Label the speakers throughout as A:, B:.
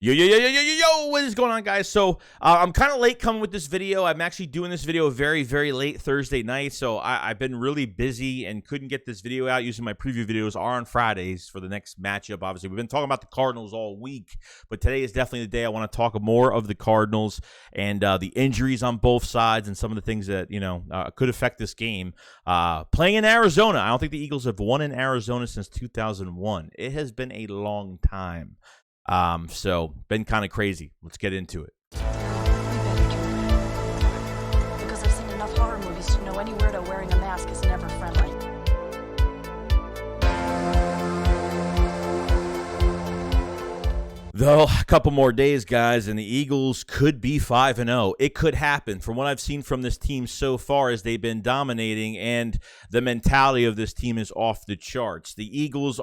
A: Yo, what is going on, guys? So I'm kind of late coming with this video. I'm actually doing this video very, very late Thursday night, so I've been really busy and couldn't get this video out. Using my preview videos are on Fridays for the next matchup. Obviously, we've been talking about the Cardinals all week, but today is definitely the day I want to talk more of the Cardinals and the injuries on both sides and some of the things that, could affect this game. Playing in Arizona, I don't think the Eagles have won in Arizona since 2001. It has been a long time. So been kind of crazy. Let's get into it.
B: Because I've seen enough horror movies to know any weirdo wearing a mask is never friendly.
A: Though a couple more days, guys, and the Eagles could be 5-0. It could happen. From what I've seen from this team so far, as they've been dominating, and the mentality of this team is off the charts. The Eagles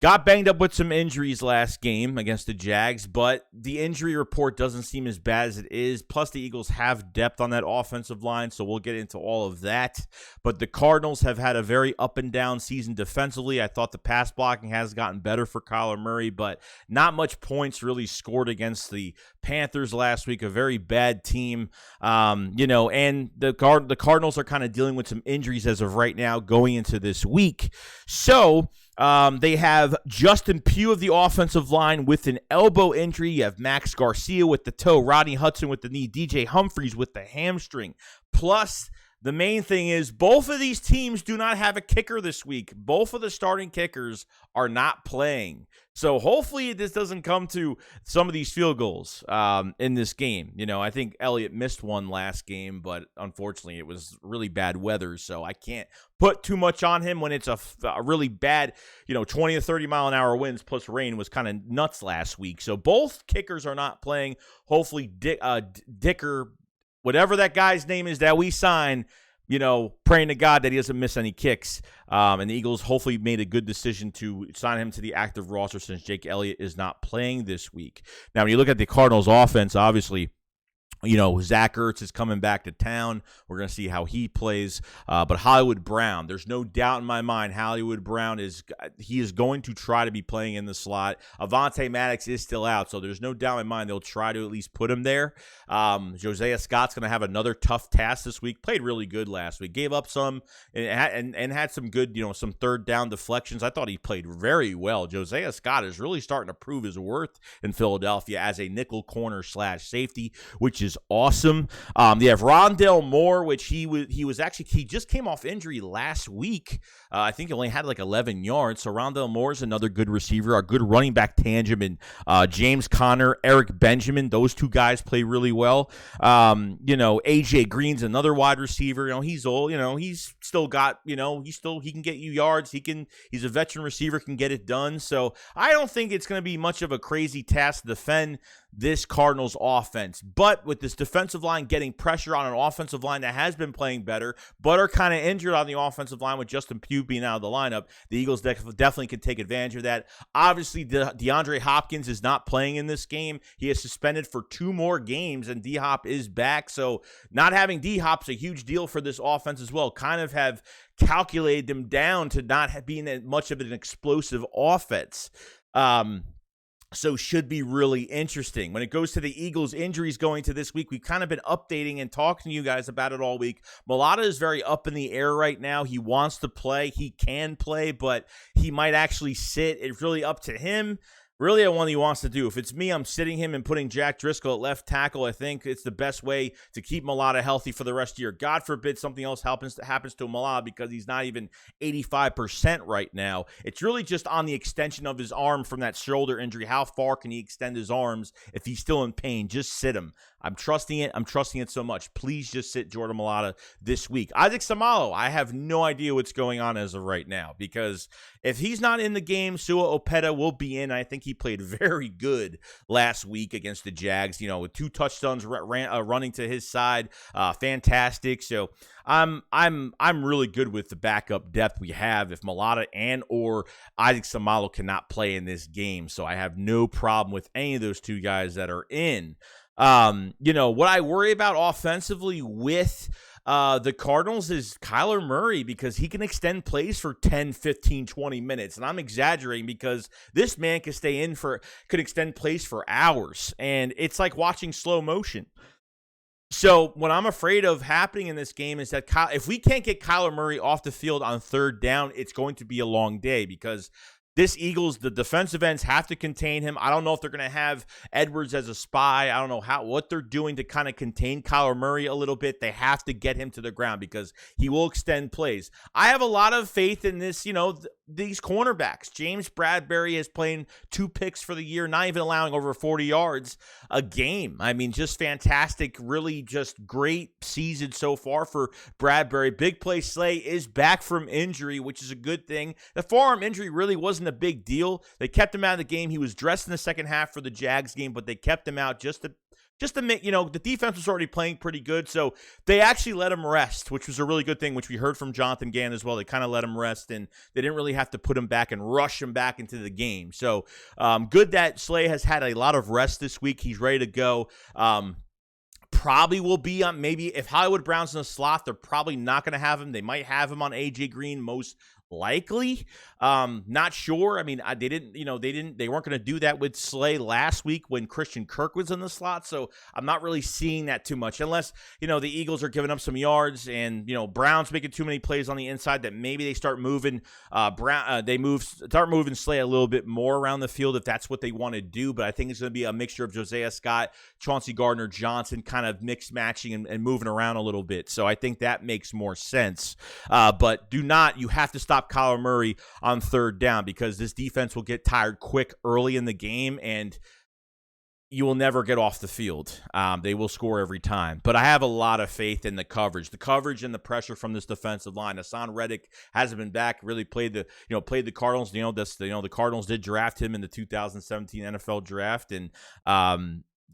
A: got banged up with some injuries last game against the Jags, but the injury report doesn't seem as bad as it is. Plus, the Eagles have depth on that offensive line, so we'll get into all of that. But the Cardinals have had a very up-and-down season defensively. I thought the pass blocking has gotten better for Kyler Murray, but not much points really scored against the Panthers last week, a very bad team. And the Cardinals are kind of dealing with some injuries as of right now going into this week. So they have Justin Pugh of the offensive line with an elbow injury. You have Max Garcia with the toe, Rodney Hudson with the knee, DJ Humphries with the hamstring. Plus, the main thing is both of these teams do not have a kicker this week. Both of the starting kickers are not playing. So hopefully this doesn't come to some of these field goals in this game. I think Elliott missed one last game, but unfortunately it was really bad weather, so I can't put too much on him when it's a really bad, 20 to 30 mile an hour winds plus rain was kind of nuts last week. So both kickers are not playing. Hopefully Dicker, whatever that guy's name is that we sign, praying to God that he doesn't miss any kicks. And the Eagles hopefully made a good decision to sign him to the active roster since Jake Elliott is not playing this week. Now, when you look at the Cardinals offense, obviously, Zach Ertz is coming back to town. We're going to see how he plays. But Hollywood Brown, there's no doubt in my mind Hollywood Brown is going to try to be playing in the slot. Avonte Maddox is still out, so there's no doubt in my mind they'll try to at least put him there. Josiah Scott's going to have another tough task this week. Played really good last week. Gave up some and had some good, some third down deflections. I thought he played very well. Josiah Scott is really starting to prove his worth in Philadelphia as a nickel corner / safety, which is awesome. They have Rondale Moore, which he just came off injury last week. I think he only had like 11 yards. So Rondale Moore is another good receiver. Our good running back tandem, and James Conner, Eric Benjamin. Those two guys play really well. AJ Green's another wide receiver. He's old. He's still got. He can get you yards. He's a veteran receiver, can get it done. So I don't think it's going to be much of a crazy task to defend this Cardinals offense. But with this defensive line getting pressure on an offensive line that has been playing better, but are kind of injured on the offensive line with Justin Pugh being out of the lineup, the Eagles definitely can take advantage of that. Obviously, DeAndre Hopkins is not playing in this game. He is suspended for 2 more games, and D-Hop is back. So not having D-Hop's a huge deal for this offense as well. Kind of have calculated them down to not being much of an explosive offense. So should be really interesting. When it goes to the Eagles' injuries going to this week, we've kind of been updating and talking to you guys about it all week. Mailata is very up in the air right now. He wants to play. He can play, but he might actually sit. It's really up to him. Really, what he wants to do. If it's me, I'm sitting him and putting Jack Driscoll at left tackle. I think it's the best way to keep Mailata healthy for the rest of the year. God forbid something else happens to Mailata because he's not even 85% right now. It's really just on the extension of his arm from that shoulder injury. How far can he extend his arms if he's still in pain? Just sit him. I'm trusting it. I'm trusting it so much. Please just sit Jordan Mailata this week. Isaac Seumalo, I have no idea what's going on as of right now, because if he's not in the game, Sua Opeta will be in. I think he played very good last week against the Jags, with 2 touchdowns running to his side. Fantastic. So I'm really good with the backup depth we have if Mailata and or Isaac Seumalo cannot play in this game. So I have no problem with any of those 2 guys that are in. What I worry about offensively with the Cardinals is Kyler Murray, because he can extend plays for 10, 15, 20 minutes. And I'm exaggerating, because this man could extend plays for hours. And it's like watching slow motion. So what I'm afraid of happening in this game is that if we can't get Kyler Murray off the field on third down, it's going to be a long day, because this Eagles, the defensive ends have to contain him. I don't know if they're going to have Edwards as a spy. I don't know what they're doing to kind of contain Kyler Murray a little bit. They have to get him to the ground, because he will extend plays. I have a lot of faith in this, these cornerbacks. James Bradbury is playing 2 picks for the year, not even allowing over 40 yards a game. I mean, just fantastic, really just great season so far for Bradbury. Big play Slay is back from injury, which is a good thing. The forearm injury really wasn't a big deal. They kept him out of the game. He was dressed in the second half for the Jags game, but they kept him out just to make, the defense was already playing pretty good, so they actually let him rest, which was a really good thing, which we heard from Jonathan Gann as well. They kind of let him rest, and they didn't really have to put him back and rush him back into the game. So good that Slay has had a lot of rest this week. He's ready to go. Probably will be on, maybe if Hollywood Brown's in the slot, they're probably not going to have him. They might have him on AJ Green, most likely. Not sure. I mean, they weren't going to do that with Slay last week when Christian Kirk was in the slot. So I'm not really seeing that too much, unless, the Eagles are giving up some yards and, Brown's making too many plays on the inside, that maybe they start moving start moving Slay a little bit more around the field if that's what they want to do. But I think it's going to be a mixture of Josiah Scott, Chauncey Gardner-Johnson, kind of mix matching and moving around a little bit. So I think that makes more sense. But you have to stop Kyler Murray on third down, because this defense will get tired quick early in the game, and you will never get off the field. They will score every time. But I have a lot of faith in the coverage and the pressure from this defensive line. Hassan Reddick hasn't been back, really played the Cardinals. The Cardinals did draft him in the 2017 NFL draft, and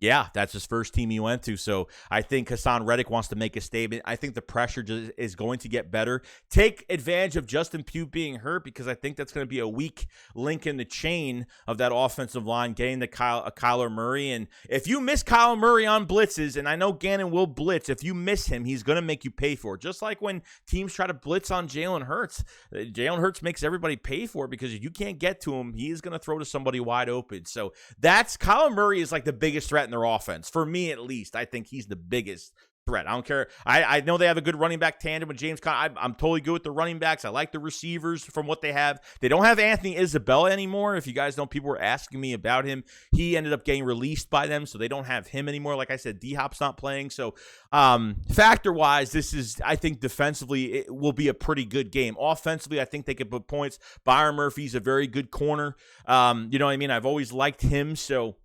A: yeah, that's his first team he went to. So I think Hassan Reddick wants to make a statement. I think the pressure is going to get better. Take advantage of Justin Pugh being hurt, because I think that's going to be a weak link in the chain of that offensive line, getting to Kyler Murray. And if you miss Kyler Murray on blitzes, and I know Gannon will blitz, if you miss him, he's going to make you pay for it. Just like when teams try to blitz on Jalen Hurts. Jalen Hurts makes everybody pay for it, because if you can't get to him, he is going to throw to somebody wide open. So Kyler Murray is like the biggest threat in their offense. For me, at least, I think he's the biggest threat. I don't care. I know they have a good running back tandem with James Conner. I'm totally good with the running backs. I like the receivers from what they have. They don't have Anthony Isabella anymore. If you guys know, people were asking me about him. He ended up getting released by them, so they don't have him anymore. Like I said, D-Hop's not playing. So factor-wise, I think defensively, it will be a pretty good game. Offensively, I think they could put points. Byron Murphy's a very good corner. You know what I mean? I've always liked him, so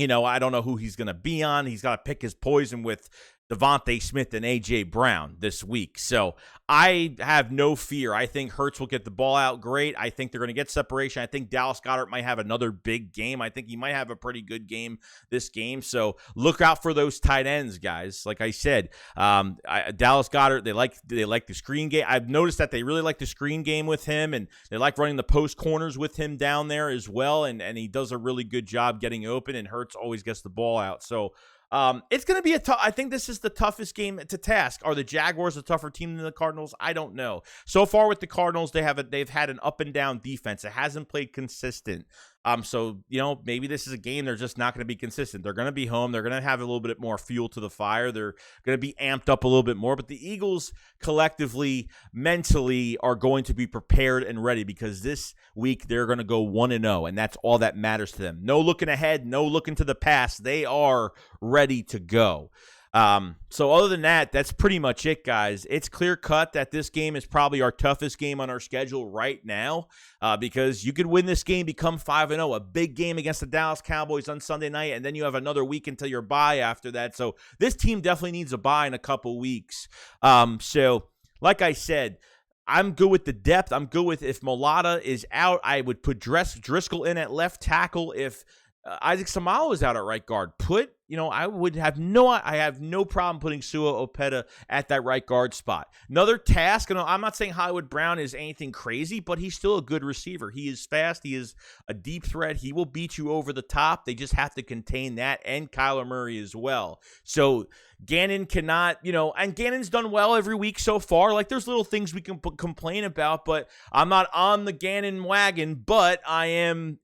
A: I don't know who he's going to be on. He's got to pick his poison with Devontae Smith and A.J. Brown this week. So I have no fear. I think Hurts will get the ball out great. I think they're going to get separation. I think Dallas Goedert might have another big game. I think he might have a pretty good game this game. So look out for those tight ends, guys. Like I said, Dallas Goedert, they like the screen game. I've noticed that they really like the screen game with him, and they like running the post corners with him down there as well. And he does a really good job getting open, and Hurts always gets the ball out. So it's going to be I think this is the toughest game to task. Are the Jaguars a tougher team than the Cardinals? I don't know. So far with the Cardinals, they've had an up and down defense. It hasn't played consistent. So, maybe this is a game they're just not going to be consistent. They're going to be home. They're going to have a little bit more fuel to the fire. They're going to be amped up a little bit more. But the Eagles collectively, mentally, are going to be prepared and ready, because this week they're going to go 1-0, and that's all that matters to them. No looking ahead, no looking to the past. They are ready to go. So other than that, that's pretty much it, guys. It's clear cut that this game is probably our toughest game on our schedule right now, because you could win this game, become 5-0, a big game against the Dallas Cowboys on Sunday night, and then you have another week until your bye after that. So this team definitely needs a bye in a couple weeks. So like I said, I'm good with the depth. I'm good with, if Mulata is out, I would put Driscoll in at left tackle. If Isaac Samalo is out at right guard, put I have no problem putting Sua Opeta at that right guard spot. Another task, and I'm not saying Hollywood Brown is anything crazy, but he's still a good receiver. He is fast. He is a deep threat. He will beat you over the top. They just have to contain that and Kyler Murray as well. So Gannon cannot, and Gannon's done well every week so far. Like, there's little things we can complain about, but I'm not on the Gannon wagon, but I am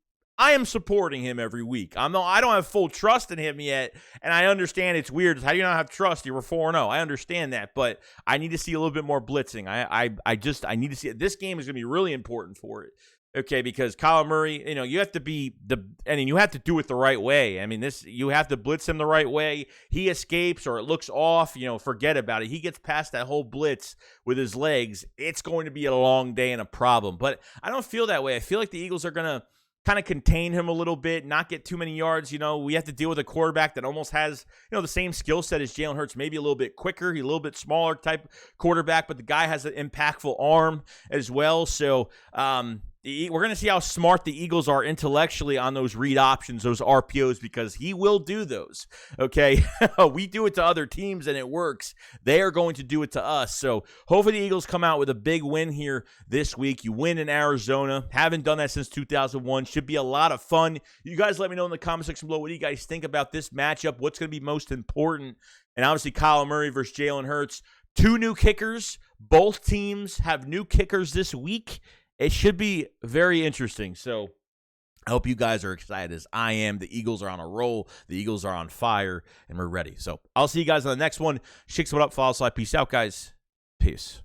A: supporting him every week. I don't have full trust in him yet, and I understand it's weird. How do you not have trust? You were 4-0. I understand that, but I need to see a little bit more blitzing. I need to see it. This game is going to be really important for it. Okay, because Kyler Murray, you have to you have to do it the right way. I mean, you have to blitz him the right way. He escapes or it looks off, forget about it. He gets past that whole blitz with his legs. It's going to be a long day and a problem. But I don't feel that way. I feel like the Eagles are going to kind of contain him a little bit, not get too many yards. We have to deal with a quarterback that almost has, the same skill set as Jalen Hurts, maybe a little bit quicker. He's a little bit smaller type quarterback, but the guy has an impactful arm as well. So, we're going to see how smart the Eagles are intellectually on those read options, those RPOs, because he will do those, okay? We do it to other teams, and it works. They are going to do it to us. So hopefully the Eagles come out with a big win here this week. You win in Arizona. Haven't done that since 2001. Should be a lot of fun. You guys let me know in the comment section below, what do you guys think about this matchup? What's going to be most important? And obviously Kyler Murray versus Jalen Hurts. 2 new kickers. Both teams have new kickers this week. It should be very interesting. So I hope you guys are excited as I am. The Eagles are on a roll. The Eagles are on fire, and we're ready. So I'll see you guys on the next one. SHAKESQUAD up, follow, slide. Peace out, guys. Peace.